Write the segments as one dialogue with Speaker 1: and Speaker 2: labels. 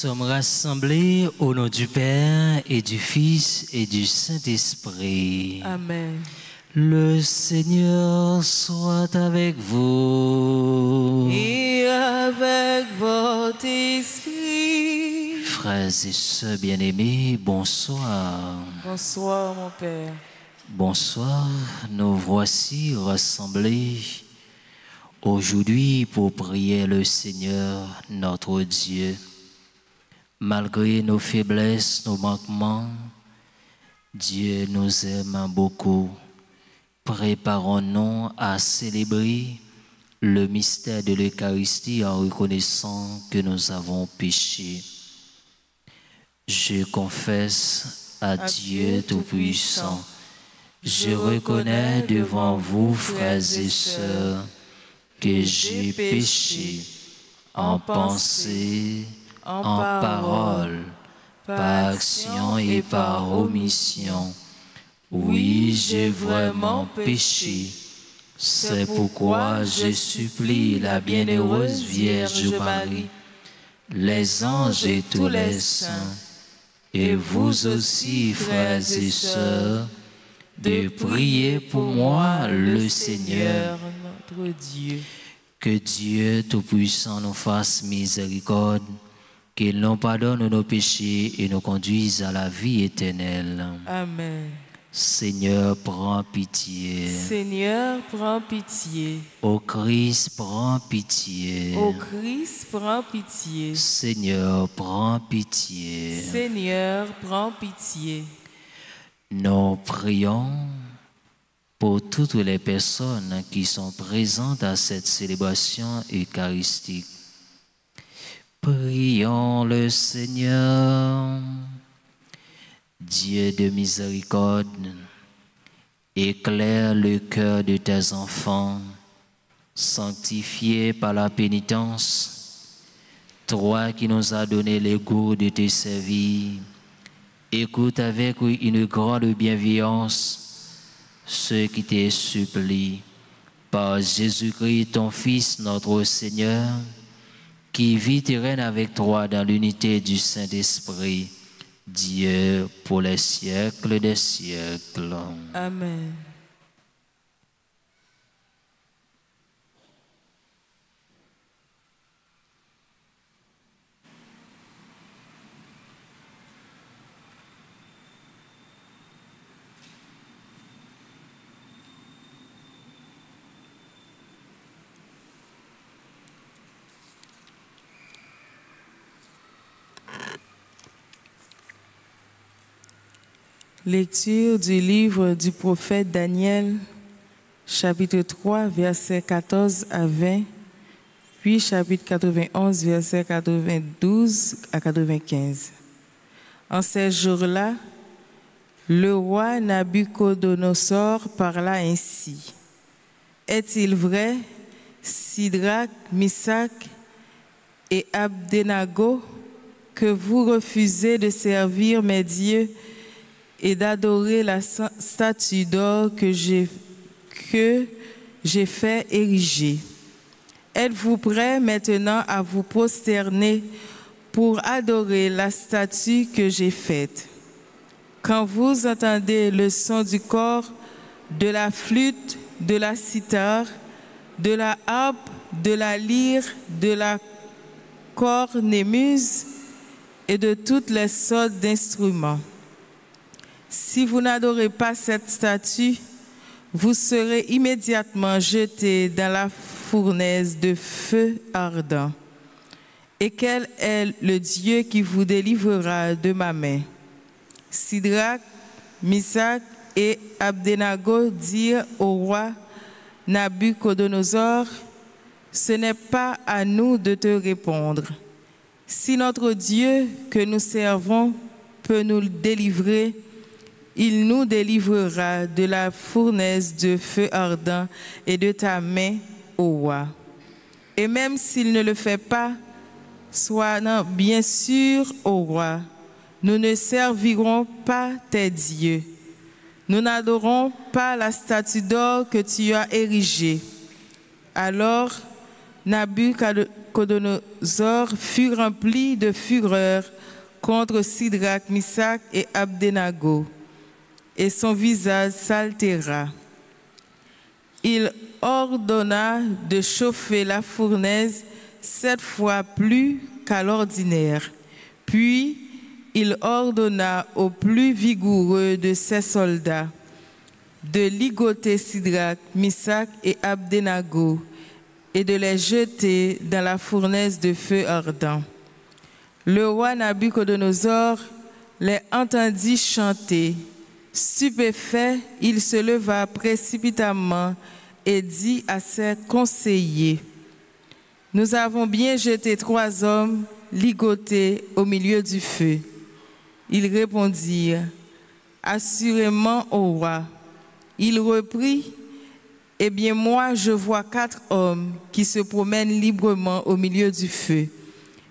Speaker 1: sommes rassemblés au nom du Père et du Fils et du Saint-Esprit.
Speaker 2: Amen.
Speaker 1: Le Seigneur soit avec vous.
Speaker 2: Et avec votre esprit.
Speaker 1: Frères et sœurs bien-aimés, bonsoir.
Speaker 2: Bonsoir, mon Père.
Speaker 1: Bonsoir, nous voici rassemblés aujourd'hui pour prier le Seigneur, notre Dieu. Malgré nos faiblesses, nos manquements, Dieu nous aime beaucoup. Préparons-nous à célébrer le mystère de l'Eucharistie en reconnaissant que nous avons péché. Je confesse à Dieu Tout-Puissant. Je reconnais devant vous, frères et sœurs, que j'ai péché en pensée, en parole, par action et par omission. Oui, j'ai vraiment péché. C'est pourquoi je supplie la bienheureuse Vierge Marie, les anges et tous les saints, et vous aussi, frères et sœurs, de prier pour moi, le Seigneur,
Speaker 2: notre Dieu.
Speaker 1: que Dieu Tout-Puissant nous fasse miséricorde, qu'il nous pardonne nos péchés et nous conduise à la vie éternelle.
Speaker 2: Amen.
Speaker 1: Seigneur, prends pitié.
Speaker 2: Seigneur, prends pitié.
Speaker 1: Ô Christ, prends pitié.
Speaker 2: Ô Christ, prends pitié.
Speaker 1: Seigneur, prends pitié.
Speaker 2: Seigneur, prends pitié.
Speaker 1: Nous prions pour toutes les personnes qui sont présentes à cette célébration eucharistique. Prions le Seigneur. Dieu de miséricorde, éclaire le cœur de tes enfants, sanctifiés par la pénitence. Toi qui nous as donné le goût de te servir, écoute avec une grande bienveillance ceux qui te supplient. Par Jésus-Christ, ton Fils, notre Seigneur, qui vit et règne avec toi dans l'unité du Saint-Esprit, Dieu pour les siècles des siècles.
Speaker 2: Amen. Lecture du livre du prophète Daniel, chapitre 3, versets 14 à 20, puis chapitre 91, versets 92 à 95. En ces jours-là, le roi Nabuchodonosor parla ainsi. Est-il vrai, Sidrac, Misach et Abdenago, que vous refusez de servir mes dieux et d'adorer la statue d'or que j'ai fait ériger? Êtes-vous prêts maintenant à vous prosterner pour adorer la statue que j'ai faite? Quand vous entendez le son du cor, de la flûte, de la cithare, de la harpe, de la lyre, de la cornemuse et de toutes les sortes d'instruments, si vous n'adorez pas cette statue, vous serez immédiatement jetés dans la fournaise de feu ardent. Et quel est le Dieu qui vous délivrera de ma main? Sidrac, Misach et Abdenago dirent au roi Nabuchodonosor, ce n'est pas à nous de te répondre. Si notre Dieu que nous servons peut nous délivrer, il nous délivrera de la fournaise de feu ardent et de ta main, ô roi. Et même s'il ne le fait pas, sois-en bien sûr, ô roi, nous ne servirons pas tes dieux. Nous n'adorons pas la statue d'or que tu as érigée. Alors Nabucodonosor fut rempli de fureur contre Sidrac, Misach et Abdenago, et son visage s'altéra. Il ordonna de chauffer la fournaise 7 fois plus qu'à l'ordinaire. Puis, il ordonna aux plus vigoureux de ses soldats de ligoter Sidrac, Misach et Abdenago et de les jeter dans la fournaise de feu ardent. Le roi Nabucodonosor les entendit chanter. Stupéfait, il se leva précipitamment et dit à ses conseillers: « Nous avons bien jeté 3 hommes ligotés au milieu du feu. » Ils répondirent: « Assurément, au roi. » Il reprit: « Eh bien, moi, je vois 4 hommes qui se promènent librement au milieu du feu.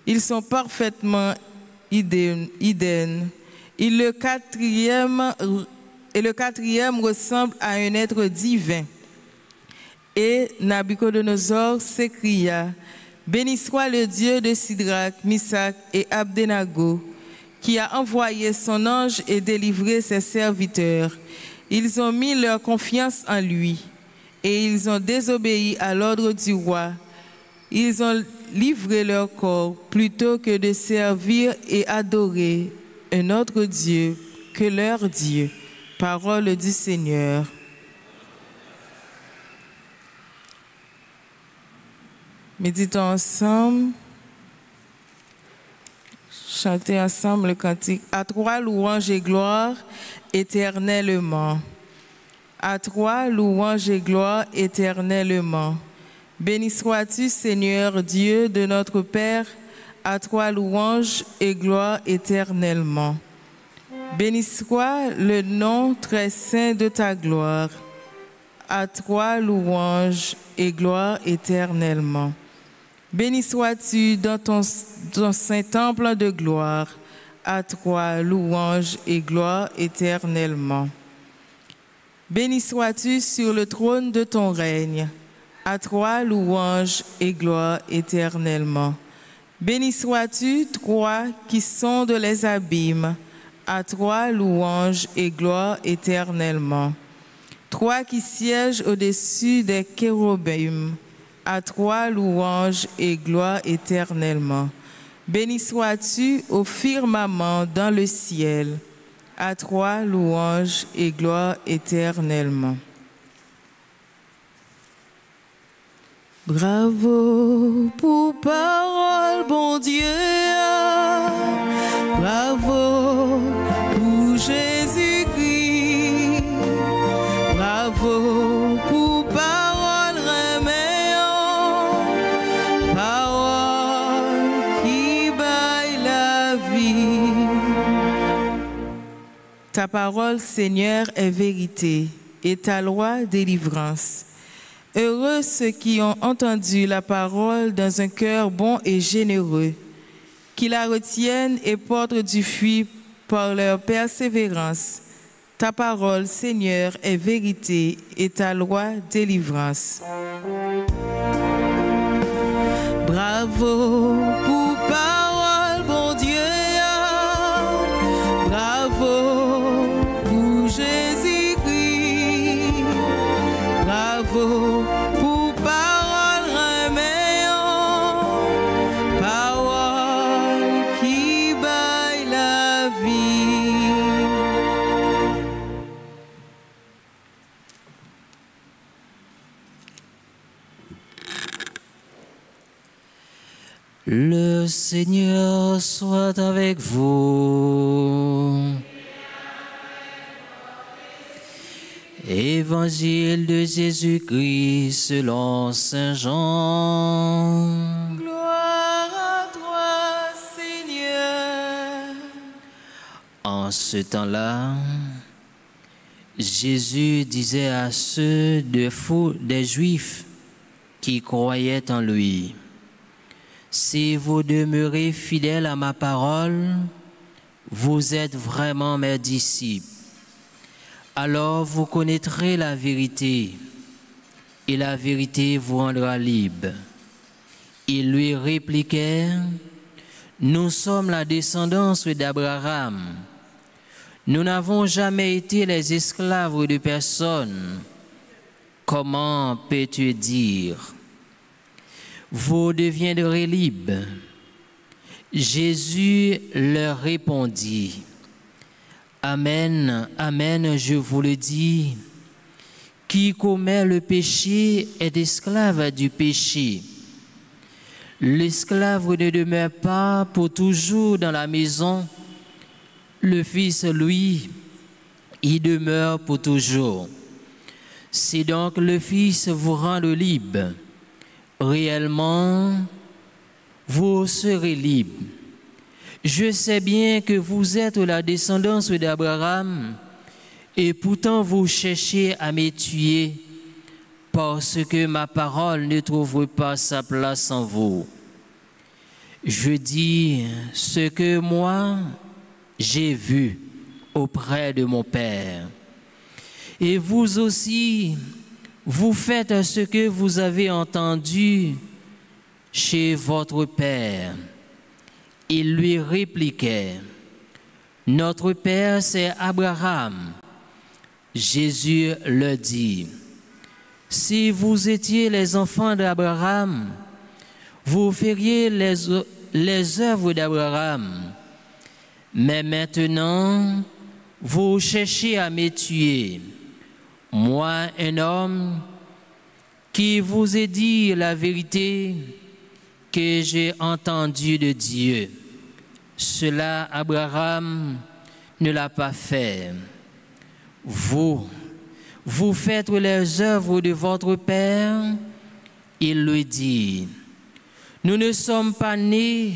Speaker 2: Ils sont parfaitement idènes. Et le quatrième ressemble à un être divin. » Et Nabucodonosor s'écria: « Béni soit le Dieu de Sidrac, Misach et Abdenago, qui a envoyé son ange et délivré ses serviteurs. Ils ont mis leur confiance en lui, et ils ont désobéi à l'ordre du roi. Ils ont livré leur corps plutôt que de servir et adorer un autre Dieu que leur Dieu. » Parole du Seigneur. Méditons ensemble, chantez ensemble le cantique. À toi louange et gloire éternellement. À toi louange et gloire éternellement. Béni sois-tu, Seigneur Dieu de notre Père, à toi louange et gloire éternellement. Béni soit le nom très saint de ta gloire. À toi louange et gloire éternellement. Béni sois-tu dans ton saint temple de gloire. À toi louange et gloire éternellement. Béni sois-tu sur le trône de ton règne. À toi louange et gloire éternellement. Béni sois-tu, toi qui sondes les abîmes. À toi louange et gloire éternellement. Toi qui sièges au-dessus des chérubins. À toi louange et gloire éternellement. Béni sois-tu au firmament dans le ciel. À toi louange et gloire éternellement. Bravo pour parole, bon Dieu. Bravo pour Jésus-Christ. Bravo pour parole reméant. Parole qui baille la vie. Ta parole, Seigneur, est vérité et ta loi, délivrance. Heureux ceux qui ont entendu la parole dans un cœur bon et généreux, qui la retiennent et portent du fruit par leur persévérance. Ta parole, Seigneur, est vérité et ta loi, délivrance. Bravo pour parole, bon Dieu. Bravo pour Jésus-Christ. Bravo pour parole reméant. Parole qui baille la vie.
Speaker 1: Le Seigneur soit avec vous. Évangile de Jésus-Christ selon Saint Jean.
Speaker 2: Gloire à toi, Seigneur.
Speaker 1: En ce temps-là, Jésus disait à ceux des Juifs qui croyaient en lui: si vous demeurez fidèles à ma parole, vous êtes vraiment mes disciples. Alors vous connaîtrez la vérité, et la vérité vous rendra libre. Ils lui répliquèrent, nous sommes la descendance d'Abraham. Nous n'avons jamais été les esclaves de personne. Comment peux-tu dire, vous deviendrez libres? Jésus leur répondit, Amen, amen, je vous le dis, qui commet le péché est esclave du péché. L'esclave ne demeure pas pour toujours dans la maison. Le Fils, lui, il demeure pour toujours. Si donc le Fils vous rend libre, réellement, vous serez libre. Je sais bien que vous êtes la descendance d'Abraham, et pourtant vous cherchez à me tuer, parce que ma parole ne trouve pas sa place en vous. Je dis ce que moi, j'ai vu auprès de mon Père. Et vous aussi, vous faites ce que vous avez entendu chez votre Père. Il lui répliquait, notre Père, c'est Abraham. Jésus leur dit, si vous étiez les enfants d'Abraham, vous feriez les œuvres d'Abraham. Mais maintenant, vous cherchez à me tuer, moi, un homme qui vous ai dit la vérité que j'ai entendue de Dieu. Cela, Abraham ne l'a pas fait. Vous faites les œuvres de votre Père. Il lui dit, nous ne sommes pas nés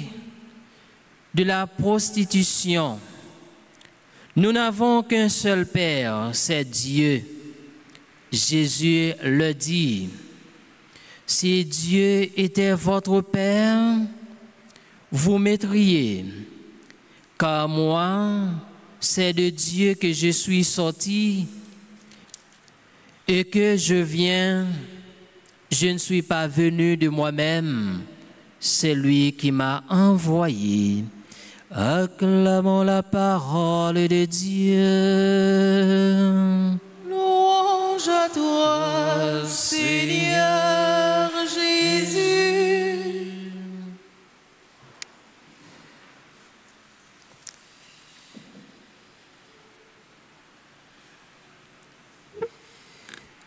Speaker 1: de la prostitution. Nous n'avons qu'un seul Père, c'est Dieu. Jésus le dit, si Dieu était votre Père, vous m'aiteriez, car moi, c'est de Dieu que je suis sorti et que je viens. Je ne suis pas venu de moi-même, c'est lui qui m'a envoyé. Acclamons la parole de Dieu.
Speaker 2: Louange à toi, Seigneur Jésus.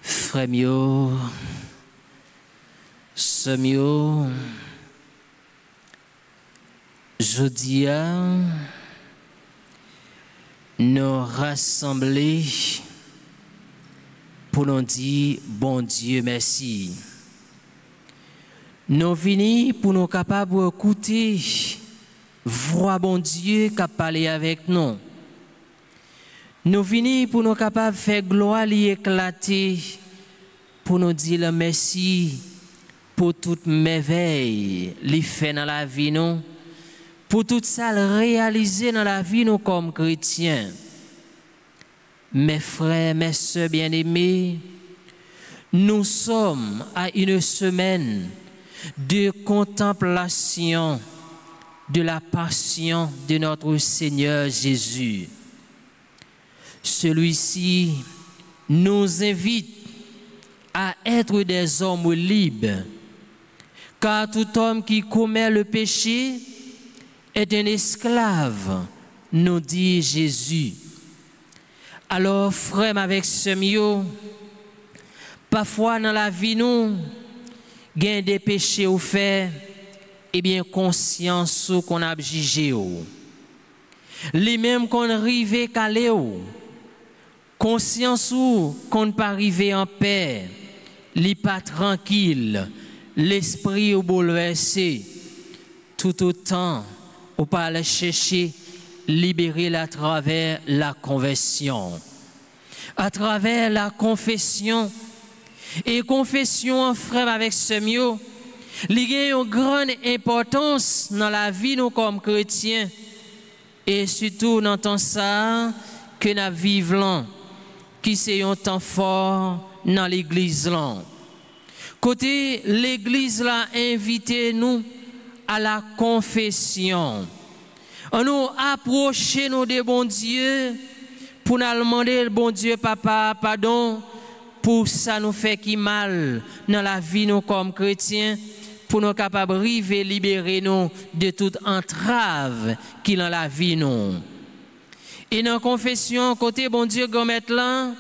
Speaker 1: Frère mio, sœur mio, jeudi nous rassembler pour nous dire bon Dieu merci. Nous venons pour nous capables d'écouter voix bon Dieu qui a parlé avec nous. Nous venons pour nous capables de faire gloire et éclater pour nous dire merci pour toute merveille qu'il fait dans la vie nous, pour tout ça réalisé dans la vie nous comme chrétiens. Mes frères, mes sœurs bien-aimés, nous sommes à une semaine de contemplation de la passion de notre Seigneur Jésus. Celui-ci nous invite à être des hommes libres, car tout homme qui commet le péché est un esclave, nous dit Jésus. Alors, frère, avec ce mieux, parfois dans la vie, nous, gain des péchés au fait, et bien conscience qu'on a jugé. Les mêmes qu'on arrive calé, conscience qu'on ne pas arriver en paix, li pas tranquille, l'esprit au bouleversé, tout autant on pas aller chercher libérer à travers la conversion, à travers la confession. Et confession, frère, avec ce mieux, il y a une grande importance dans la vie nous comme chrétiens, et surtout dans temps ça que nous vivons, qui c'est un temps fort dans l'église là. Côté l'église l'a invité nous à la confession. On nous approcher nous de bon Dieu pour nous demander bon Dieu papa pardon pour ça nous fait qui mal dans la vie nous comme chrétiens pour nous capables de libérer nous de toute entrave qui dans la vie nous. Et dans la confession côté bon Dieu gomet là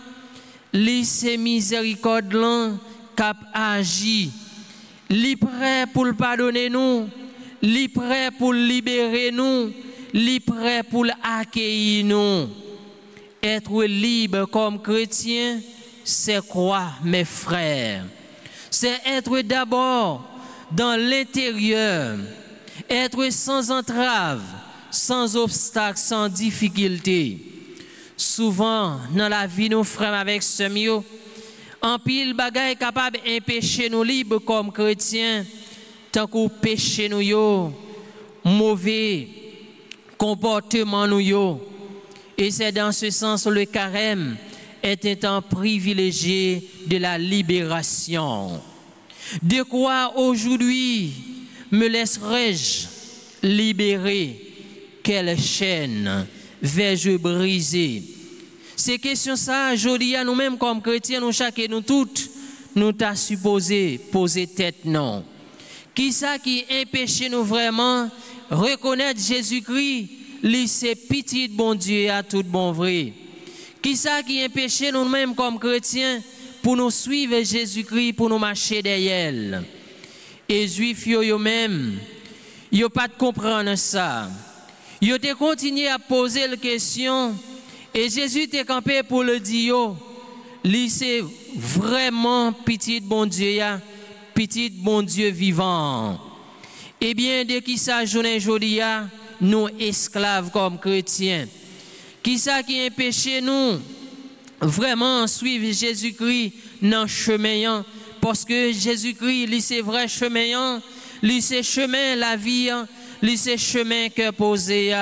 Speaker 1: li c'est miséricorde là cap agi, li prêt pour le pardonner nous, li prêt pour libérer nous, li prêt pour accueillir nous. Être libre comme chrétien, c'est quoi mes frères? C'est être d'abord dans l'intérieur, être sans entrave, sans obstacle, sans difficulté. Souvent dans la vie nous frères avec ce mieux, en pile bagay capable d'empêcher nous libres comme chrétiens, tant qu'on péché nous yo, mauvais comportement nous yo. Et c'est dans ce sens le carême est un temps privilégié de la libération. De quoi aujourd'hui me laisserai-je libérer? Quelle chaîne vais-je briser? Ces questions ça, aujourd'hui à nous-mêmes comme chrétiens, nous chacun nous toutes, nous t'a supposé poser tête non. Qui ça qui empêche nous vraiment reconnaître Jésus-Christ, lui c'est petit bon Dieu à tout bon vrai. Qui ça qui empêche nous-mêmes comme chrétiens pour nous suivre Jésus-Christ, pour nous marcher derrière. Et juifs yo même, yo pas de comprendre ça. Yo te continué à poser la question. Et Jésus t'est campé pour le dire, lui c'est vraiment petit bon Dieu, petit bon Dieu vivant. Eh bien, de qui ça journée aujourd'hui, nous esclaves comme chrétiens, qui ça qui empêche nous vraiment suivre Jésus-Christ dans le chemin, parce que Jésus-Christ, lui c'est vrai chemin, lui c'est chemin la vie, lui c'est chemin que posé.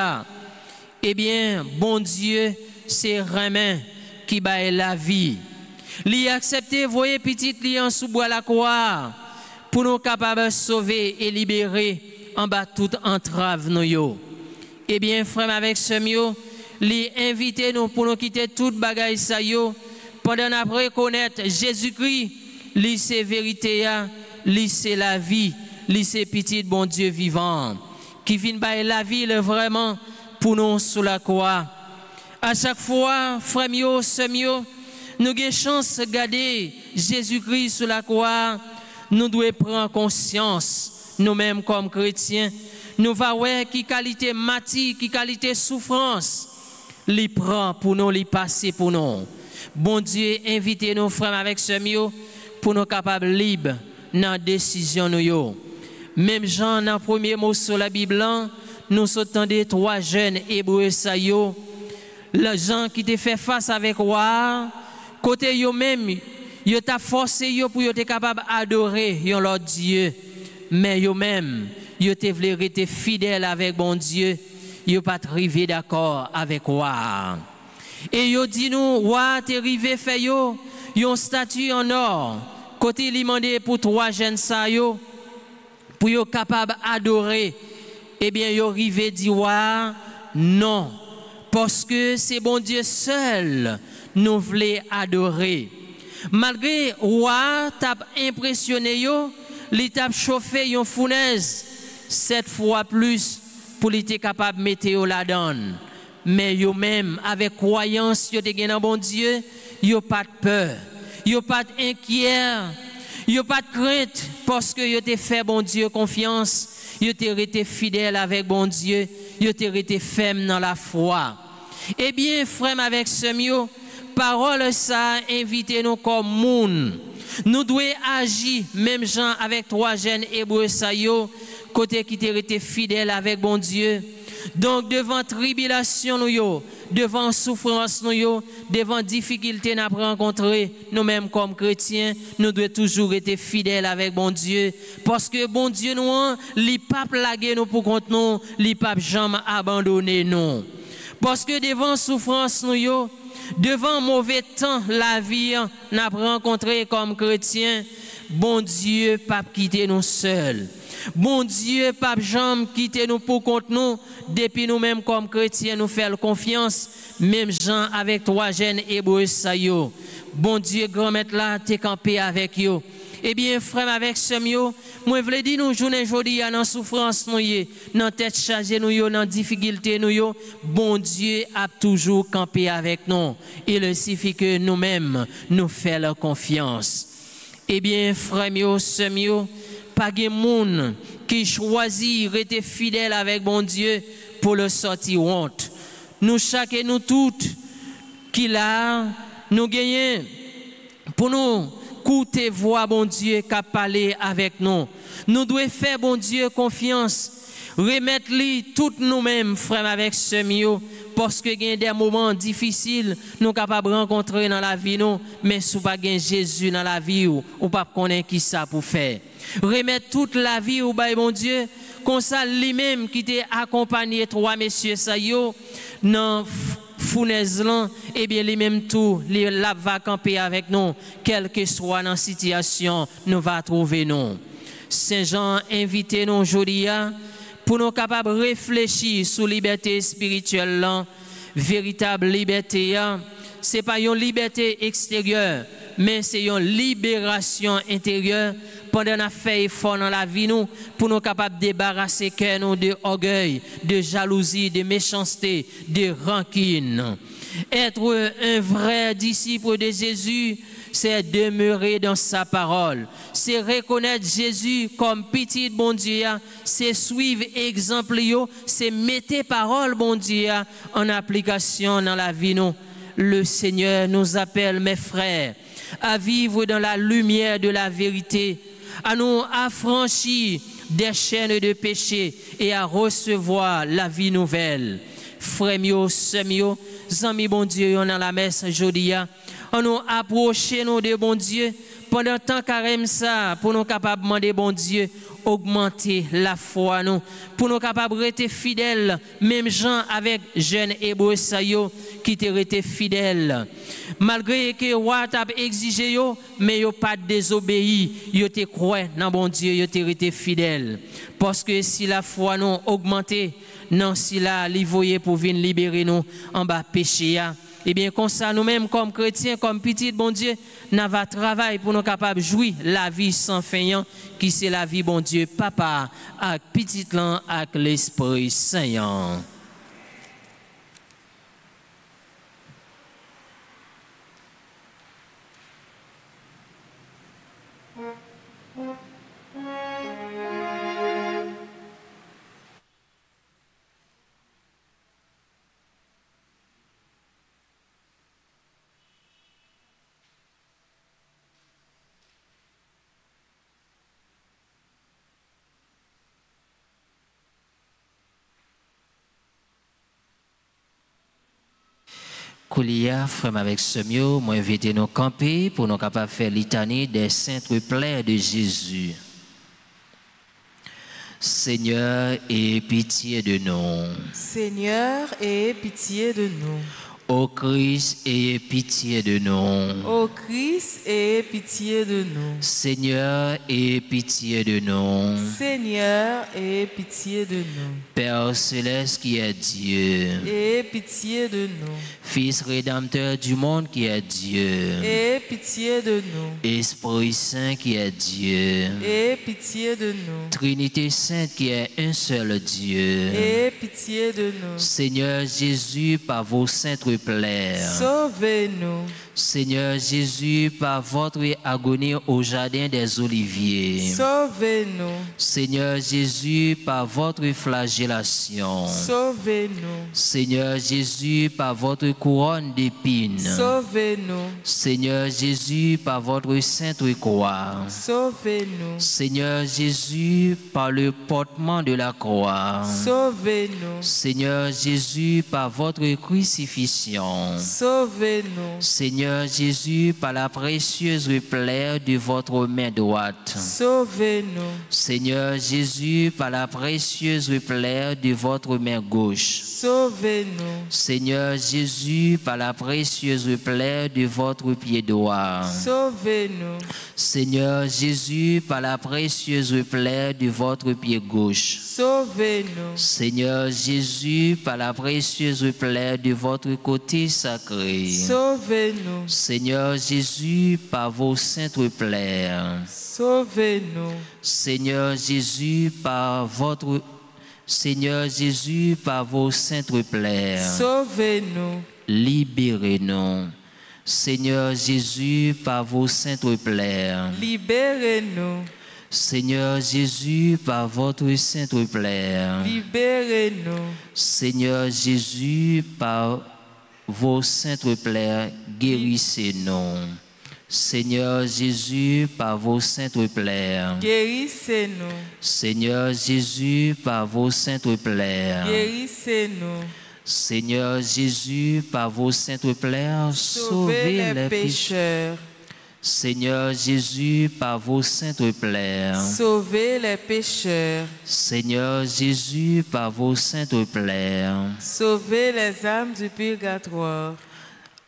Speaker 1: Eh bien, bon Dieu, c'est vraiment qui baille la vie. Li accepter voyer petit lion sous bois la croix pour nous capables de sauver et libérer en bas toute entrave nous yo. Eh bien frère avec ce mieux, li inviter nous pour nous quitter toute bagaille ça yo pendant après connaître Jésus-Christ, li c'est vérité li c'est la vie, li c'est petit bon Dieu vivant qui vient bailler la vie vraiment pour nous sous la croix. À chaque fois, frère mio, sœur mio, nous avons chance de garder Jésus-Christ sur la croix. Nous devons prendre conscience, nous-mêmes comme chrétiens, nous va voir qui qualité mati, qui qualité souffrance, les prend pour nous, les passer pour nous. Bon Dieu, invitez nos frères avec ce mio pour nous capables libres dans la décision nous. Même Jean, dans le premier mot sur la Bible, nous sommes des 3 jeunes hébreux ça yo. Les gens qui te fait face avec moi, côté yo même, yo t'a forcé yo pour yo te capable adorer yon leur Dieu, mais yo même, yo te voulu rester fidèle avec bon Dieu, yo pas arrivé d'accord avec moi. Et yo dit nous, wa te rivé fait yo, yon statue en or, côté li mandé pour 3 jeunes ça yo, pour yo capable adorer. Eh bien yo rivé dit wa non. Parce que c'est bon Dieu seul nous voulons adorer. Malgré roi t'a impressionné yo, il t'a chauffé yon fournaise 7 fois plus pour être capable de mettre la donne. Mais yo même avec croyance yo te gen dans bon Dieu, yo pas de peur, yo pas inquiet, yo pas de crainte parce que yo te fait bon Dieu confiance, yo te resté fidèle avec bon Dieu. Yo te resté ferme dans la foi. Eh bien, frère, avec ce mieux, parole ça, invitez-nous comme moun. Nous devons agir, même gens avec 3 jeunes hébreux ça yo, côté qui te resté fidèle avec bon Dieu. Donc, devant tribulation nous yo, devant souffrance nous yo, devant difficulté nous rencontrer, nous-mêmes comme chrétiens, nous devons toujours être fidèles avec bon Dieu. Parce que bon Dieu nous, li pas plaguer nous pour contre nous, li pas jamais abandonner nous. Parce que devant souffrance nous yo, devant mauvais temps la vie n'a rencontré comme chrétien, bon Dieu, pas quitter nous seuls. Bon Dieu, pas jamais quitter nous pour compte nous, depuis nous-mêmes comme chrétiens, nous faire confiance, même gens avec trois jeunes hébreux, ça yo. Bon Dieu, grand maître là, t'es campé avec yo. Eh bien, frère, avec ce mio, moi, je veux dire, nous, journée aujourd'hui, dans souffrance, nous, dans tête chargée, nous, dans difficulté, nous, bon Dieu a toujours campé avec nous. Il suffit que nous-mêmes, nous fassions confiance. Eh bien, frère, ce mio, pas de monde qui choisit rester fidèle avec bon Dieu pour le sortir honte. Nous, chacun, nous toutes, qui là, nous gagnons pour nous. Écoutez voix bon Dieu qui a parlé avec nous. Nous devons faire bon Dieu confiance. Remettre-lui toutes nous-mêmes, frères, avec ce mieux. Parce que il y a des moments difficiles, nous sommes capables de rencontrer dans la vie, nous, mais si nous n'avons pas Jésus dans la vie, ou pas connaître qui ça pour faire. Remettre toute la vie au bail bon Dieu, comme ça lui-même qui t'a accompagné trois messieurs ça yo, dans fournaise là, eh bien lui-même tout, la va camper avec nous, quelle que soit la situation, nous va trouver nous. Saint Jean invite nous aujourd'hui pour nous capables de réfléchir sur la liberté spirituelle là, véritable liberté c'est pas une liberté extérieure, mais c'est une libération intérieure pendant qu'on a fait effort dans la vie nous pour nous capables de débarrasser cœur nous de orgueil, de jalousie, de méchanceté, de rancune. Être un vrai disciple de Jésus, c'est demeurer dans sa parole, c'est reconnaître Jésus comme petit bon Dieu, c'est suivre exemple, c'est mettre parole bon Dieu en application dans la vie nous. Le Seigneur nous appelle, mes frères, à vivre dans la lumière de la vérité, à nous affranchir des chaînes de péché et à recevoir la vie nouvelle. Frères mio, sœurs mio, amis bon Dieu, on a la messe aujourd'hui, on nous approcher nous de bon Dieu pendant tant carême ça pour nous capables de demander bon Dieu augmenter la foi nous pour nous capables de rester fidèles même gens avec jeunes hébreux ça yo qui te rester fidèles malgré que roi t'a exigé yo mais yo pas désobéi yo te croit dans bon Dieu yo te rester fidèles parce que si la foi nous augmenter non si la li voyer pour venir libérer nous en bas péché. Eh bien, comme ça, nous-mêmes, comme chrétiens, comme petits, bon Dieu, nous avons travail pour nous capables de jouir la vie sans fin, qui c'est la vie, bon Dieu, papa, avec petit, avec l'Esprit Saint. Koulia, frère avec ce mieux, moi invite nous camper pour nous capables de faire litanie des saints plaies de Jésus. Seigneur, aie pitié de nous.
Speaker 2: Seigneur, aie pitié de nous.
Speaker 1: Ô Christ, ayez pitié de nous.
Speaker 2: Ô Christ, ayez pitié de nous.
Speaker 1: Seigneur, ayez pitié de nous.
Speaker 2: Seigneur, ayez pitié de nous.
Speaker 1: Père céleste qui est Dieu.
Speaker 2: Ayez pitié de nous.
Speaker 1: Fils rédempteur du monde qui est Dieu.
Speaker 2: Ayez pitié de nous.
Speaker 1: Esprit Saint qui est Dieu.
Speaker 2: Ayez pitié de nous.
Speaker 1: Trinité Sainte qui est un seul Dieu.
Speaker 2: Ayez pitié de nous.
Speaker 1: Seigneur Jésus, par vos saintes plaires.
Speaker 2: Sauvez-nous.
Speaker 1: Seigneur Jésus, par votre agonie au jardin des Oliviers.
Speaker 2: Sauvez-nous.
Speaker 1: Seigneur Jésus, par votre flagellation.
Speaker 2: Sauvez-nous.
Speaker 1: Seigneur Jésus, par votre couronne d'épines.
Speaker 2: Sauvez-nous.
Speaker 1: Seigneur Jésus, par votre sainte croix.
Speaker 2: Sauvez-nous.
Speaker 1: Seigneur Jésus, par le portement de la croix.
Speaker 2: Sauvez-nous.
Speaker 1: Seigneur Jésus, par votre crucifixion. rédemption.
Speaker 2: Sauvez-nous.
Speaker 1: Seigneur Jésus, par la précieuse plaie de votre main droite.
Speaker 2: Sauvez-nous.
Speaker 1: Seigneur Jésus, par la précieuse plaie de votre main gauche.
Speaker 2: Sauvez-nous.
Speaker 1: Seigneur Jésus, par la précieuse plaie de votre pied droit.
Speaker 2: Sauvez-nous.
Speaker 1: Seigneur Jésus, par la précieuse plaie de votre pied gauche.
Speaker 2: Sauvez-nous.
Speaker 1: Seigneur Jésus, par la précieuse plaie de votre côté sacré.
Speaker 2: Sauvez-nous.
Speaker 1: Seigneur Jésus, par vos saintes plaies.
Speaker 2: Sauvez-nous.
Speaker 1: Seigneur Jésus, par votre Seigneur Jésus, par vos saintes plaies.
Speaker 2: Sauvez-nous.
Speaker 1: Libérez-nous. Seigneur Jésus, par vos saintes plaies.
Speaker 2: Libérez-nous.
Speaker 1: Seigneur Jésus, par votre sainte plaie.
Speaker 2: Libérez-nous.
Speaker 1: Seigneur Jésus, par vos saintes plaies, guérissez-nous. Seigneur Jésus, par vos saintes plaies.
Speaker 2: Guérissez-nous.
Speaker 1: Seigneur Jésus, par vos saintes plaies.
Speaker 2: Guérissez-nous.
Speaker 1: Seigneur Jésus, par vos saintes plaies,
Speaker 2: Sauvez les pécheurs.
Speaker 1: Seigneur Jésus, par vos saintes plaies.
Speaker 2: Sauvez les pécheurs.
Speaker 1: Seigneur Jésus, par vos saintes plaies.
Speaker 2: Sauvez les âmes du purgatoire.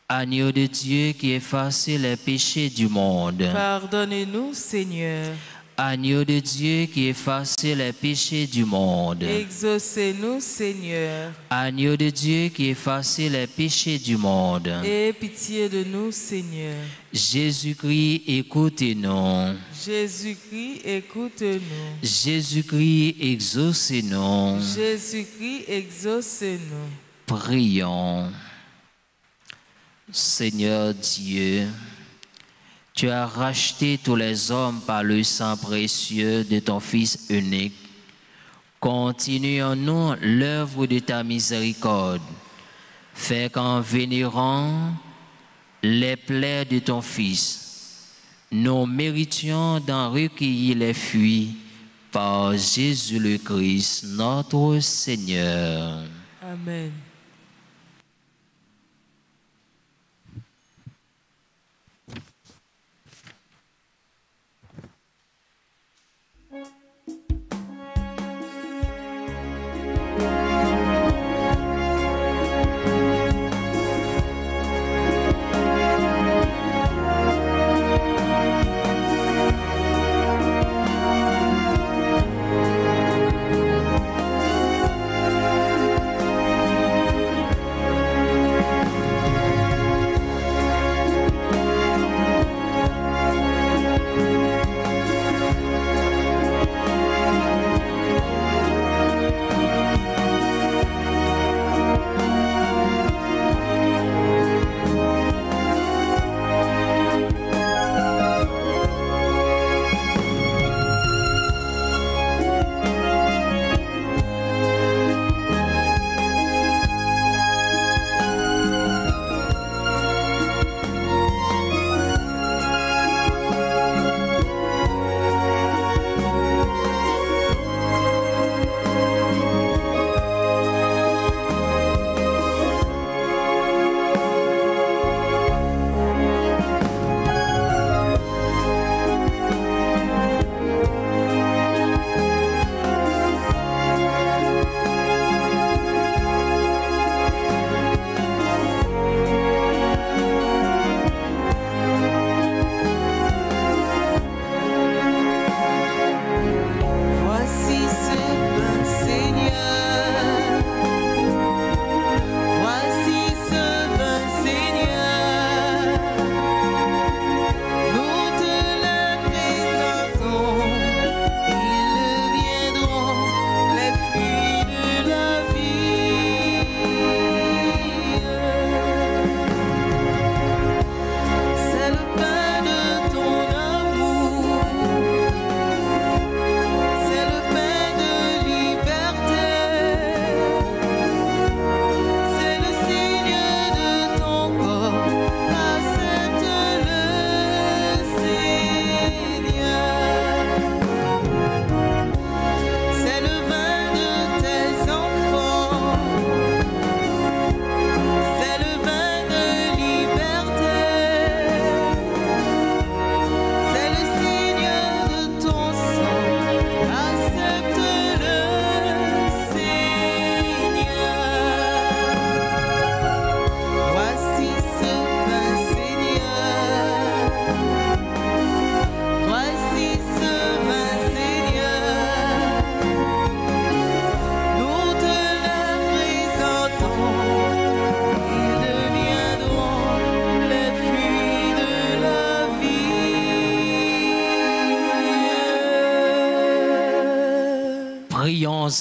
Speaker 1: Agneau de Dieu qui effacez les péchés du monde.
Speaker 2: Pardonnez-nous, Seigneur.
Speaker 1: Agneau de Dieu qui effacez les péchés du monde.
Speaker 2: Exaucez-nous, Seigneur.
Speaker 1: Agneau de Dieu qui effacez les péchés du monde.
Speaker 2: Aie pitié de nous, Seigneur.
Speaker 1: Jésus-Christ, écoutez-nous.
Speaker 2: Jésus-Christ, écoute-nous.
Speaker 1: Jésus-Christ, exaucez-nous.
Speaker 2: Jésus-Christ, exaucez-nous.
Speaker 1: Prions. Seigneur Dieu, tu as racheté tous les hommes par le sang précieux de ton Fils unique. Continue en nous l'œuvre de ta miséricorde. Fais qu'en vénérant les plaies de ton Fils, nous méritions d'en recueillir les fruits par Jésus le Christ, notre Seigneur.
Speaker 2: Amen.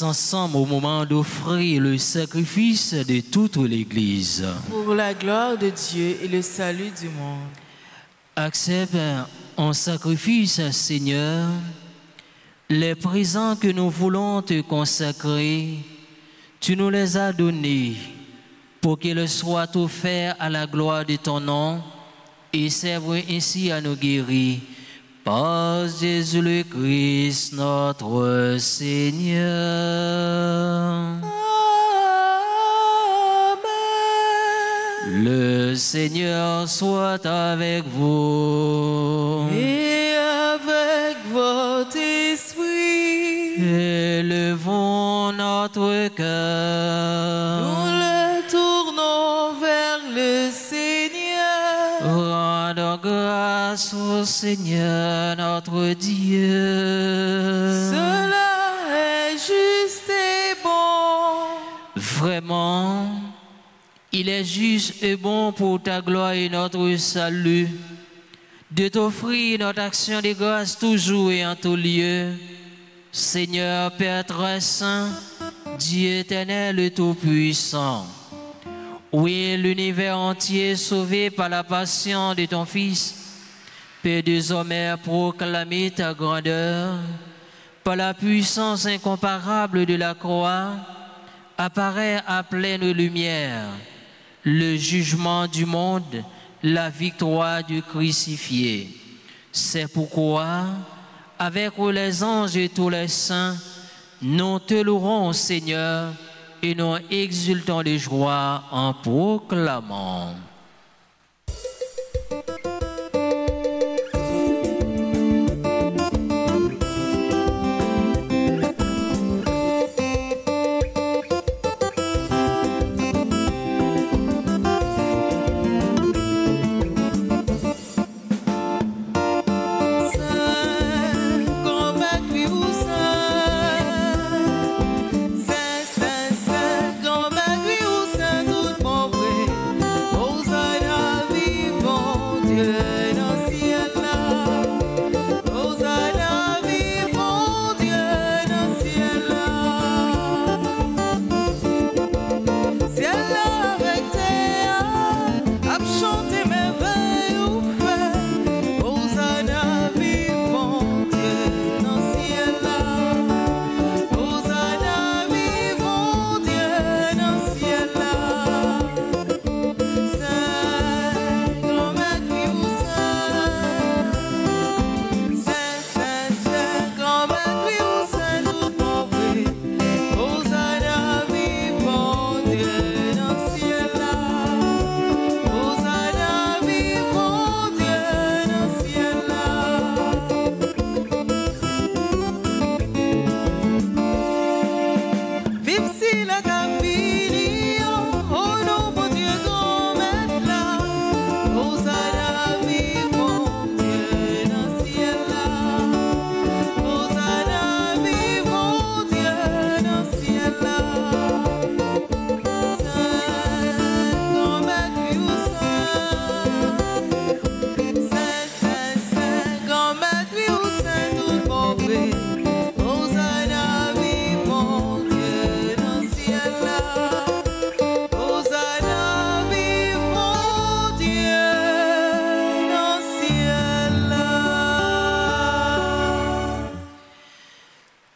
Speaker 1: ensemble au moment d'offrir le sacrifice de toute l'Église.
Speaker 2: Pour la gloire de Dieu et le salut du monde.
Speaker 1: Accepte en sacrifice, Seigneur, les présents que nous voulons te consacrer. Tu nous les as donnés pour qu'ils soient offerts à la gloire de ton nom et servent ainsi à nous guérir. Par Jésus le Christ, notre Seigneur. Amen. Le Seigneur soit avec vous.
Speaker 2: Et avec votre esprit.
Speaker 1: Élevons notre cœur.
Speaker 2: Nous le tournons vers le Seigneur.
Speaker 1: Rendons grâce au Seigneur notre Dieu.
Speaker 2: Cela est juste et bon.
Speaker 1: Vraiment, il est juste et bon pour ta gloire et notre salut de t'offrir notre action de grâce toujours et en tout lieu. Seigneur Père très saint, Dieu éternel et tout-puissant, oui, l'univers entier sauvé par la passion de ton Fils peut désormais proclamer ta grandeur. Par la puissance incomparable de la croix, apparaît à pleine lumière le jugement du monde, la victoire du crucifié. C'est pourquoi, avec les anges et tous les saints, nous te louerons, Seigneur, et nous exultons de joie en proclamant.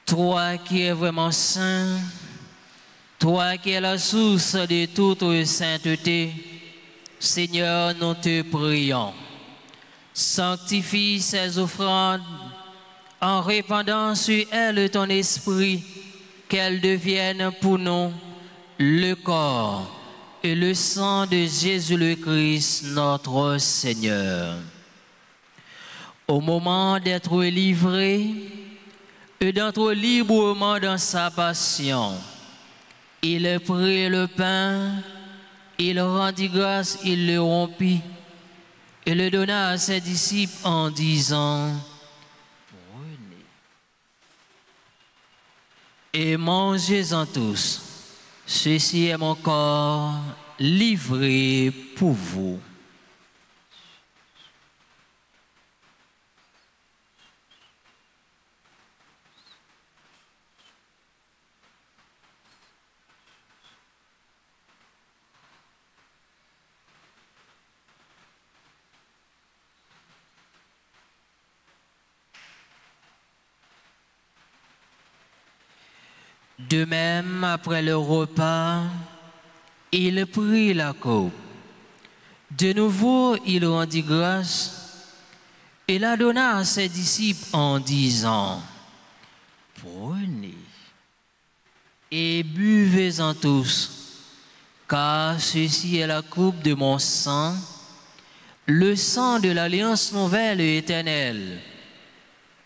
Speaker 1: Toi qui es vraiment saint, toi qui es la source de toute sainteté, Seigneur, nous te prions. Sanctifie ces offrandes en répandant sur elles ton esprit, qu'elles deviennent pour nous le corps et le sang de Jésus le Christ, notre Seigneur. Au moment d'être livré et d'entrer librement dans sa passion, il prit le pain, il rendit grâce, il le rompit et le donna à ses disciples en disant: prenez et mangez-en tous, ceci est mon corps livré pour vous. De même, après le repas, il prit la coupe. De nouveau, il rendit grâce et la donna à ses disciples en disant, « Prenez et buvez-en tous, car ceci est la coupe de mon sang, le sang de l'alliance nouvelle et éternelle,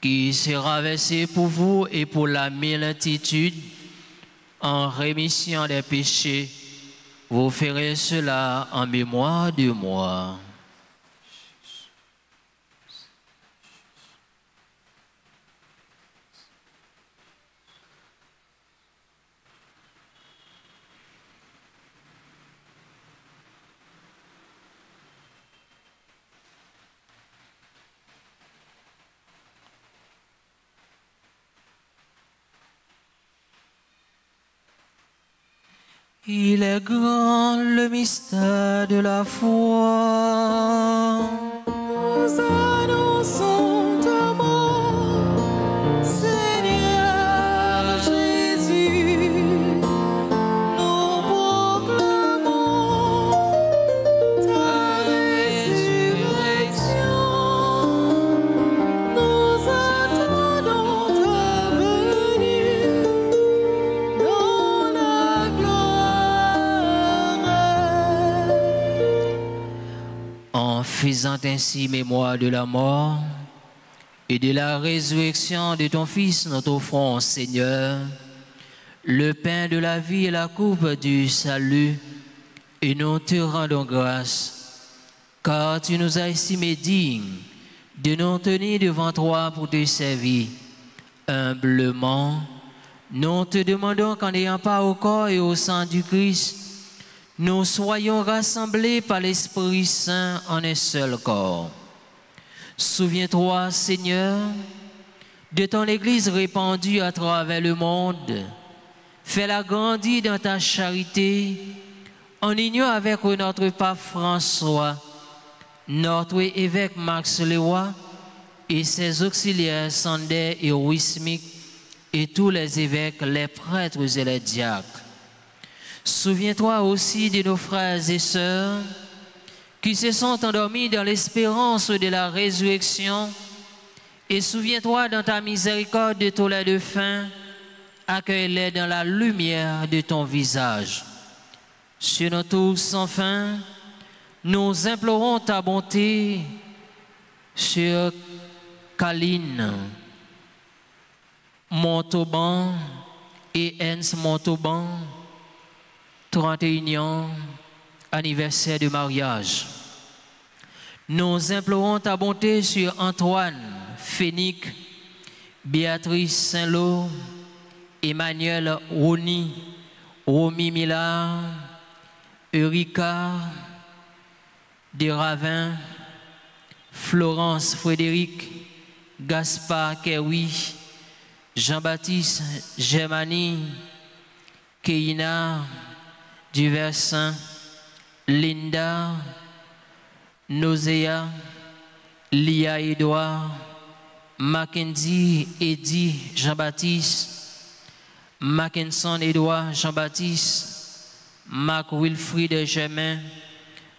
Speaker 1: qui sera versé pour vous et pour la multitude en rémission des péchés. Vous ferez cela en mémoire de moi. » Il est grand le mystère de la foi.
Speaker 2: Nous annonçons ta mort, Seigneur Jésus. Nous proclamons ta résurrection. Nous attendons ta venue dans la
Speaker 1: En faisant ainsi mémoire de la mort et de la résurrection de ton Fils, notre offrande, Seigneur, le pain de la vie et la coupe du salut, et nous te rendons grâce, car tu nous as estimés dignes de nous tenir devant toi pour te servir. Humblement, nous te demandons qu'en ayant part au corps et au sang du Christ, nous soyons rassemblés par l'Esprit Saint en un seul corps. Souviens-toi, Seigneur, de ton Église répandue à travers le monde. Fais-la grandir dans ta charité, en union avec notre pape François, notre évêque Max Leroy et ses auxiliaires Sander et Wismik, et tous les évêques, les prêtres et les diacres. Souviens-toi aussi de nos frères et sœurs qui se sont endormis dans l'espérance de la résurrection, et souviens-toi dans ta miséricorde de tous les défunts, accueille-les dans la lumière de ton visage. Sur nous tous, enfin, nous implorons ta bonté sur Kaline Montauban et Ens Montauban, 31e anniversaire de mariage. Nous implorons ta bonté sur Antoine Fénic, Béatrice Saint-Lô, Emmanuel Roni, Romy Millard, Eureka Desravins, Florence Frédéric, Gaspard Kerwi, Jean-Baptiste Germani, Keina Duversin, Linda, Nosea, Lia Edouard, Mackenzie Eddie Jean-Baptiste, Mackinson Edouard Jean-Baptiste, Marc Wilfried Germain,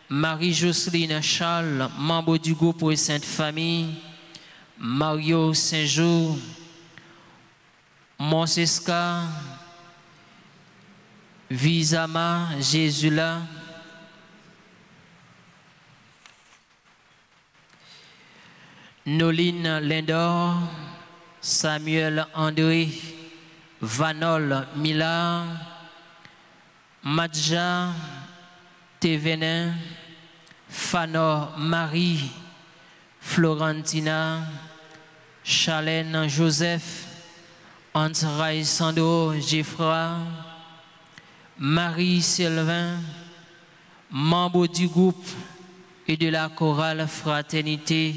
Speaker 1: Marie-Jocelyne Charles, membre du groupe Sainte-Famille, Mario Saint-Jour, Monseska, Visama Jésula, Noline Lindor, Samuel André, Vanol Millard, Madja Thévenin, Fanor Marie, Florentina, Chalène Joseph, Anteraï Sando Geffra, Marie Sylvain, membre du groupe et de la chorale Fraternité,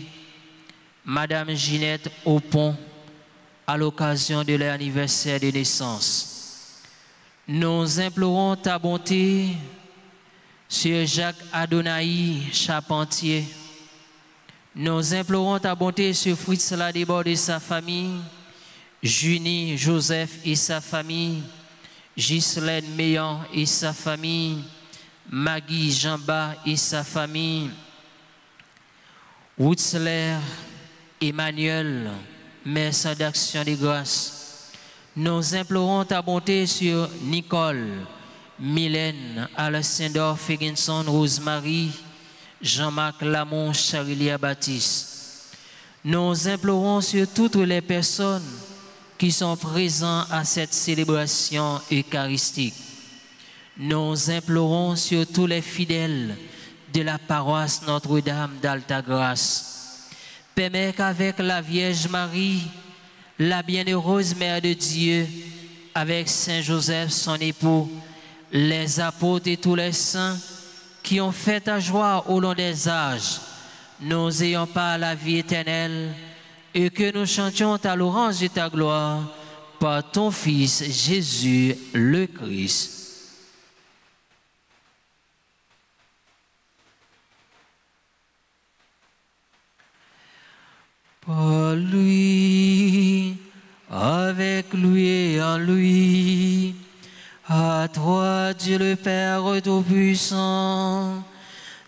Speaker 1: Madame Ginette Aupont, à l'occasion de leur anniversaire de naissance. Nous implorons ta bonté sur Jacques Adonai Charpentier. Nous implorons ta bonté sur Fritz Ladebord et sa famille, Junie Joseph et sa famille, Ghislaine Meillan et sa famille, Maggie Jamba et sa famille, Woodsler, Emmanuel, Messe d'Action des Grâces. Nous implorons ta bonté sur Nicole, Mylène, Alessandro Ferguson, Rosemary, Jean-Marc Lamont, Charilia Baptiste. Nous implorons sur toutes les personnes qui sont présentes à cette célébration eucharistique. Nous implorons sur tous les fidèles de la paroisse Notre-Dame d'Altagrace. Permets qu'avec la Vierge Marie, la bienheureuse Mère de Dieu, avec Saint Joseph, son époux, les apôtres et tous les saints qui ont fait ta joie au long des âges, nous ayons pas la vie éternelle et que nous chantions ta louange de ta gloire par ton Fils Jésus le Christ. Par lui, avec lui et en lui, à toi Dieu le Père Tout-Puissant,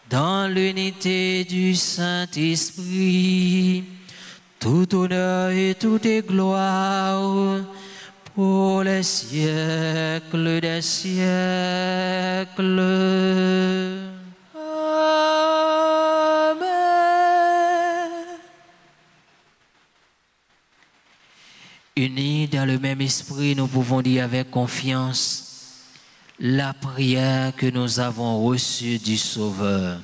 Speaker 1: dans l'unité du Saint-Esprit, tout honneur et toute gloire pour les siècles des siècles. Unis dans le même esprit, nous pouvons dire avec confiance la prière que nous avons reçue du Sauveur.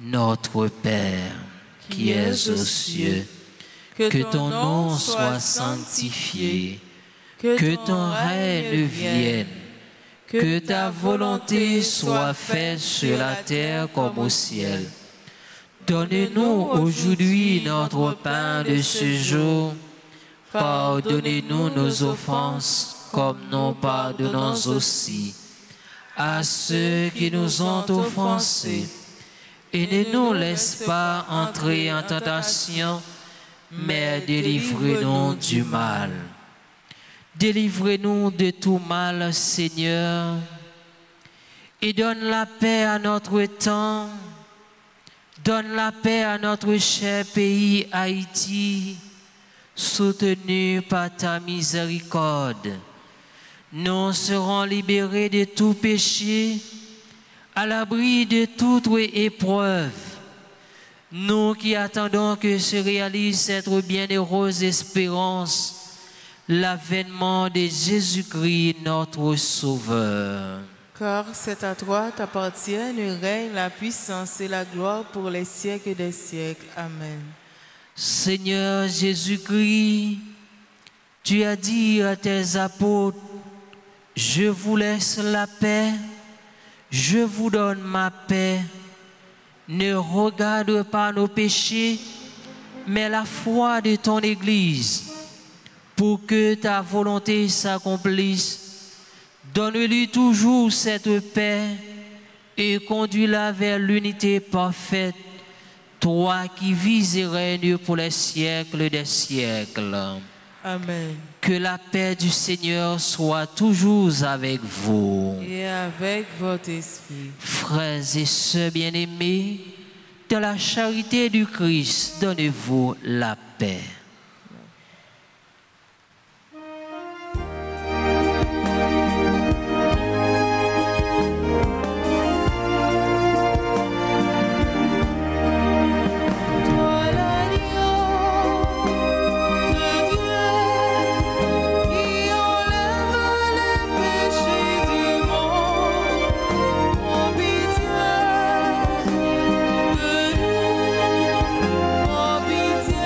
Speaker 1: Notre Père, qui es aux cieux, que ton nom soit sanctifié, que ton règne vienne, que ta volonté soit faite sur la terre comme au ciel. Donne-nous aujourd'hui notre pain de ce jour. Pardonnez-nous nos offenses, comme nous pardonnons aussi à ceux qui nous ont offensés. Et ne nous laisse pas entrer en tentation, mais délivre-nous du mal. Délivrez-nous de tout mal, Seigneur, et donne la paix à notre temps. Donne la paix à notre cher pays Haïti, soutenu par ta miséricorde. Nous serons libérés de tout péché, à l'abri de toute épreuve. Nous qui attendons que se réalise cette bienheureuse espérance, l'avènement de Jésus-Christ, notre Sauveur.
Speaker 2: Car c'est à toi t'appartient le règne, la puissance et la gloire pour les siècles des siècles. Amen.
Speaker 1: Seigneur Jésus-Christ, tu as dit à tes apôtres, je vous laisse la paix, je vous donne ma paix. Ne regarde pas nos péchés, mais la foi de ton Église, pour que ta volonté s'accomplisse. Donne-lui toujours cette paix et conduis-la vers l'unité parfaite, toi qui vis et règnes pour les siècles des siècles.
Speaker 2: Amen.
Speaker 1: Que la paix du Seigneur soit toujours avec vous.
Speaker 2: Et avec votre esprit.
Speaker 1: Frères et sœurs bien-aimés, de la charité du Christ, donnez-vous la paix.
Speaker 3: Oh, pitié.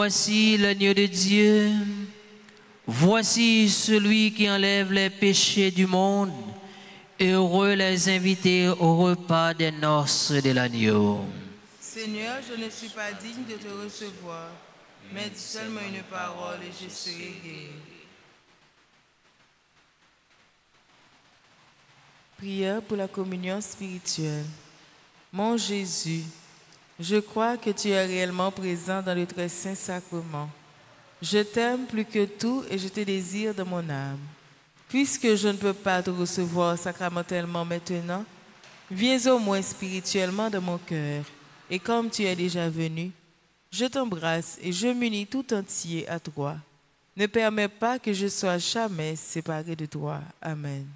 Speaker 1: Voici l'agneau de Dieu. Voici celui qui enlève les péchés du monde. Heureux les invités au repas des noces de l'agneau.
Speaker 2: Seigneur, je ne suis pas digne de te recevoir, mais dis seulement une parole et je serai guéri. Prière pour la communion spirituelle. Mon Jésus, je crois que tu es réellement présent dans le très saint sacrement. Je t'aime plus que tout et je te désire de mon âme. Puisque je ne peux pas te recevoir sacramentellement maintenant, viens au moins spirituellement dans mon cœur. Et comme tu es déjà venu, je t'embrasse et je m'unis tout entier à toi. Ne permets pas que je sois jamais séparé de toi. Amen.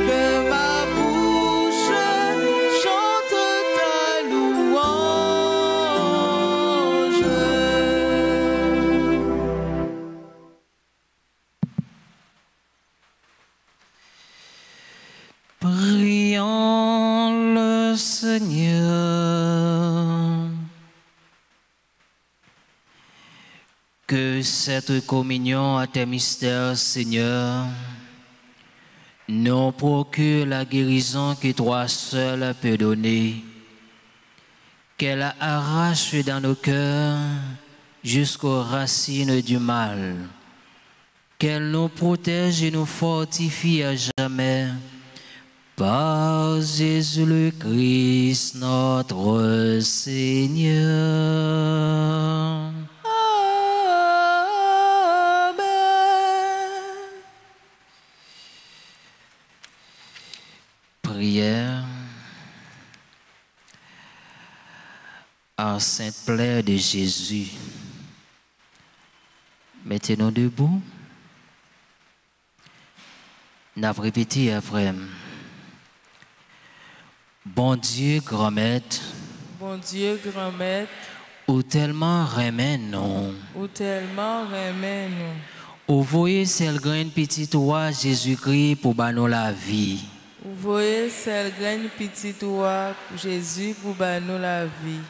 Speaker 2: que ma bouche chante ta louange.
Speaker 1: Prions le Seigneur. Que cette communion à tes mystères, Seigneur, nous procure la guérison que toi seul peux donner, qu'elle arrache dans nos cœurs jusqu'aux racines du mal, qu'elle nous protège et nous fortifie à jamais. Par Jésus le Christ, notre Seigneur. Prière à Sainte Plaie de Jésus. Mettez-nous debout. N'a répété après. Bon Dieu, grand maître.
Speaker 2: Bon Dieu, grand maître.
Speaker 1: Ou tellement remène nous.
Speaker 2: Ou tellement remène nous.
Speaker 1: Ou voyez celle graine petite roi Jésus-Christ pour nous la vie.
Speaker 2: Vous voyez celle graine petite roi pour Jésus pour nous la vie.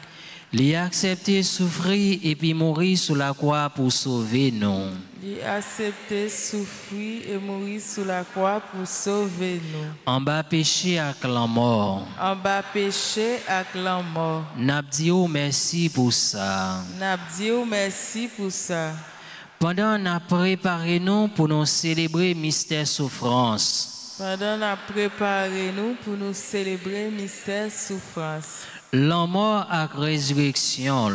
Speaker 1: Il a accepté souffrir et puis mourir sur la croix pour sauver nous.
Speaker 2: Il a accepté souffrir et mourir sur la croix pour sauver nous.
Speaker 1: En bas péché avec la mort.
Speaker 2: En bas péché avec la mort.
Speaker 1: N'a dit merci pour ça.
Speaker 2: N'a dit merci pour ça.
Speaker 1: Pendant qu'on a préparé nous pour nous célébrer mystère souffrance.
Speaker 2: Pendant qu'on a préparé nous pour nous célébrer mystère souffrance.
Speaker 1: La mort avec résurrection.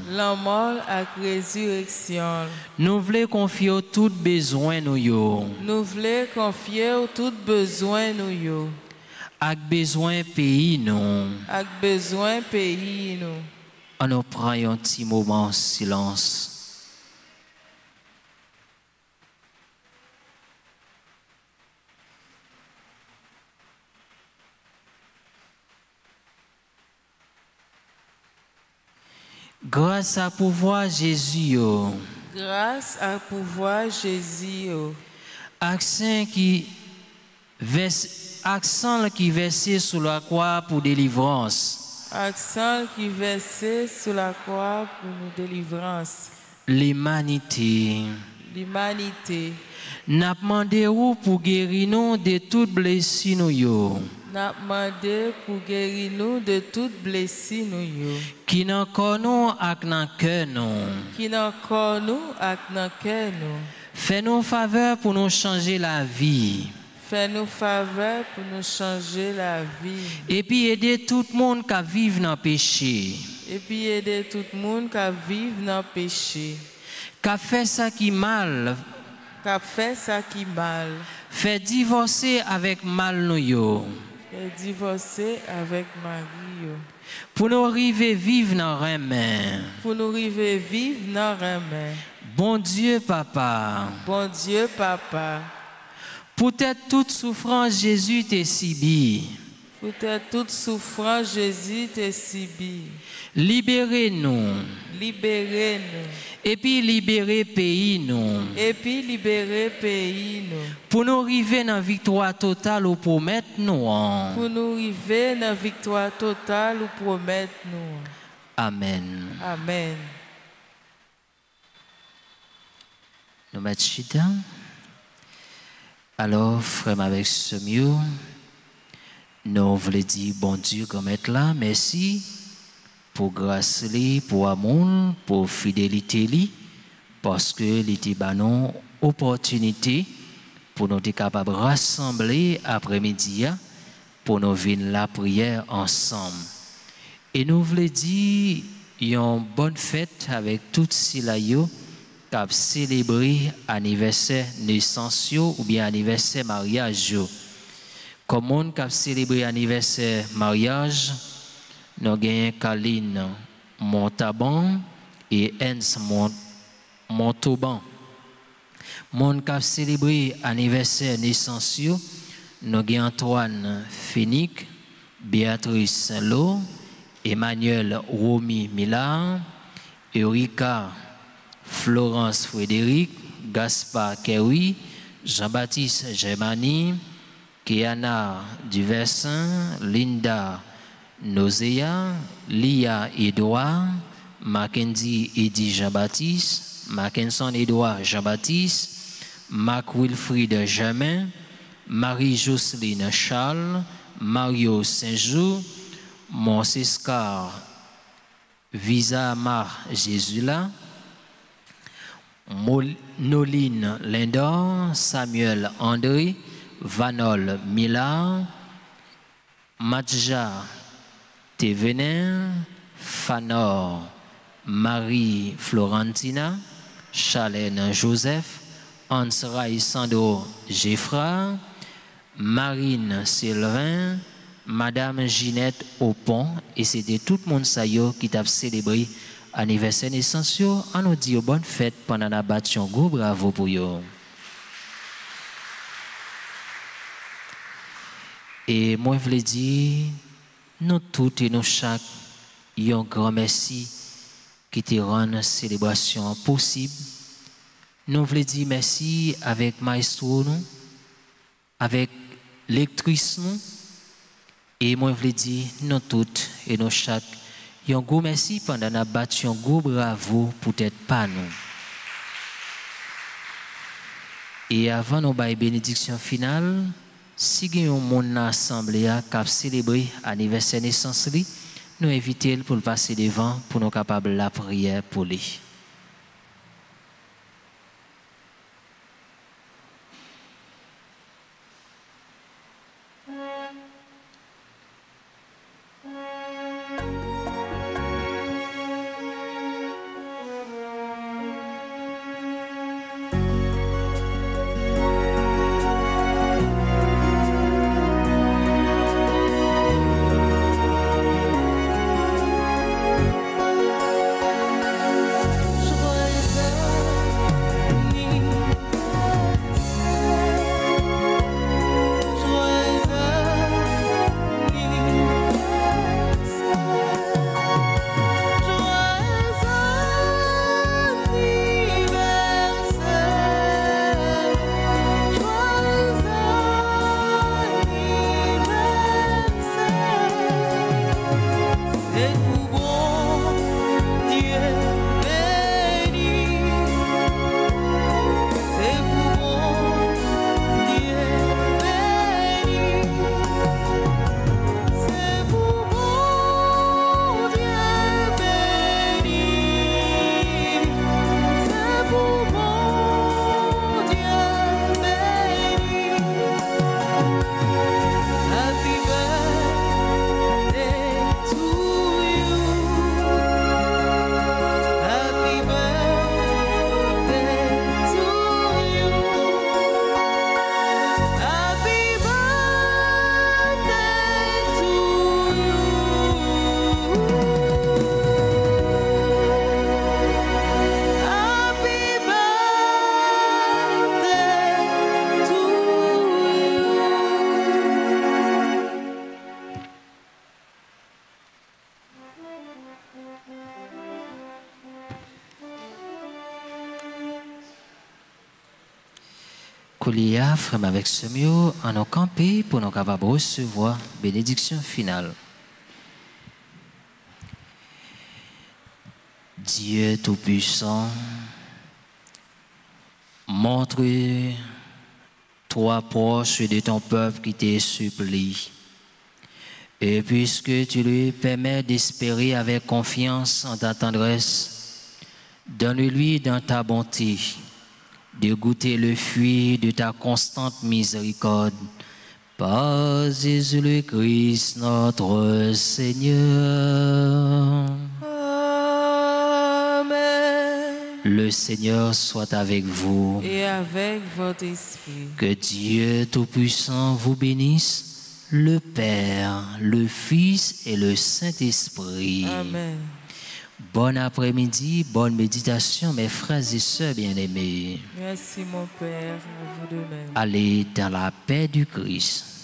Speaker 2: La mort avec résurrection.
Speaker 1: Nous voulons confier tout besoin nous yo.
Speaker 2: Nous voulons confier tout besoin nous yo.
Speaker 1: Avec besoin pays nous.
Speaker 2: Avec besoin pays nous.
Speaker 1: On nous prend un petit moment en silence. Grâce à pouvoir Jésus,
Speaker 2: grâce à pouvoir Jésus,
Speaker 1: accent qui versé sur la croix pour délivrance,
Speaker 2: accent qui versé sur la croix pour nous délivrance,
Speaker 1: l'humanité, n'a demandé pour guérir nous de toutes blessures nous yo.
Speaker 2: N'a demandé pour guérir nous de toutes blessures nous yo.
Speaker 1: Qui n'en nous ak nan cœur nous.
Speaker 2: Qui n'en nous ak nan cœur nous.
Speaker 1: Fais-nous faveur pour nous changer la vie.
Speaker 2: Fais-nous faveur pour nous changer la vie.
Speaker 1: Et puis aider tout le monde qui vit dans le péché.
Speaker 2: Et puis aider tout le monde qui vit dans le péché.
Speaker 1: Qui fait ça qui mal.
Speaker 2: Qui fait ça qui mal.
Speaker 1: Fait divorcer avec mal nous yo.
Speaker 2: Fait divorcer avec Marie yo.
Speaker 1: Pour nous arriver vivre dans remède.
Speaker 2: Pour nous arriver vivre dans remède.
Speaker 1: Bon Dieu papa.
Speaker 2: Bon Dieu papa.
Speaker 1: Peut-être toute souffrance Jésus t'a subi.
Speaker 2: Peut-être toute souffrance Jésus t'a subi.
Speaker 1: Libérez-nous.
Speaker 2: Libérez-nous.
Speaker 1: Et puis libérer pays nous.
Speaker 2: Et puis libérer pays nous.
Speaker 1: Pour nous arriver dans la victoire totale ou promettre nous.
Speaker 2: Pour nous arriver dans la victoire totale ou promettre nous.
Speaker 1: Amen.
Speaker 2: Amen.
Speaker 1: Nous mettons chita. Alors, frère, avec ce mieux, nous voulons dire bon Dieu comme être là, merci pour grâce, pour amour, pour fidélité, parce que l'été banon opportunité pour nous être capables de rassembler après-midi pour nous venir la prière ensemble. Et nous voulons dire une bonne fête avec toutes ces laïos qui ont célébré anniversaire naissance ou bien anniversaire mariage. Comme on qui a célébré anniversaire mariage, nous avons Kaline Montaban et Ens Montauban. Mon qui a célébré anniversaire naissance, nous avons Antoine Fénic, Béatrice Saint-Lô, Emmanuel Romy Millard, Eureka Florence Frédéric, Gaspard Kerry, Jean-Baptiste Germani, Kéana Duversin, Linda Nozea, Lia Edouard, Mackenzie Eddy Jean-Baptiste, Mackinson Edouard Jean-Baptiste, Marc Wilfried Germain, Marie-Jocelyne Charles, Mario Saint-Jour, Monsescar Visa Mar Jésula, Noline Lindor, Samuel André, Vanol Millard, Madja Thévenin, Fanor Marie Florentina, Chalène Joseph, Ansrai Sandro Geffra, Marine Sylvain, Madame Ginette Aupont, et c'était tout le monde qui t'a célébré anniversaire naissance. On nous dit bonne fête pendant la bâton. Go bravo pour eux. Et moi, je voulais dire, nous tous et nous chaque, un grand merci qui te rend la célébration possible. Nous voulons dire merci avec maestro, nous, avec lectrice, nous, et moi, je voulais dire, nous toutes et nous chaque, un gros merci pendant la battu, un gros bravo pour être pas nous. Et avant nos bénédiction finale, si nous avons mon assemblée qui a célébré l'anniversaire naissance, nous invitons pour le passer devant pour nous capables la prière pour lui. Colia, frère avec ce mieux, en nous camper pour nous capables de recevoir bénédiction finale. Dieu Tout-Puissant, montre-toi proche de ton peuple qui te supplie. Et puisque tu lui permets d'espérer avec confiance en ta tendresse, donne-lui dans ta bonté de goûter le fruit de ta constante miséricorde. Par Jésus le Christ, notre Seigneur.
Speaker 2: Amen.
Speaker 1: Le Seigneur soit avec vous.
Speaker 2: Et avec votre esprit.
Speaker 1: Que Dieu Tout-Puissant vous bénisse, le Père, le Fils et le Saint-Esprit.
Speaker 2: Amen.
Speaker 1: Bon après-midi, bonne méditation, mes frères et sœurs bien-aimés.
Speaker 2: Merci mon Père, à vous de même.
Speaker 1: Allez dans la paix du Christ.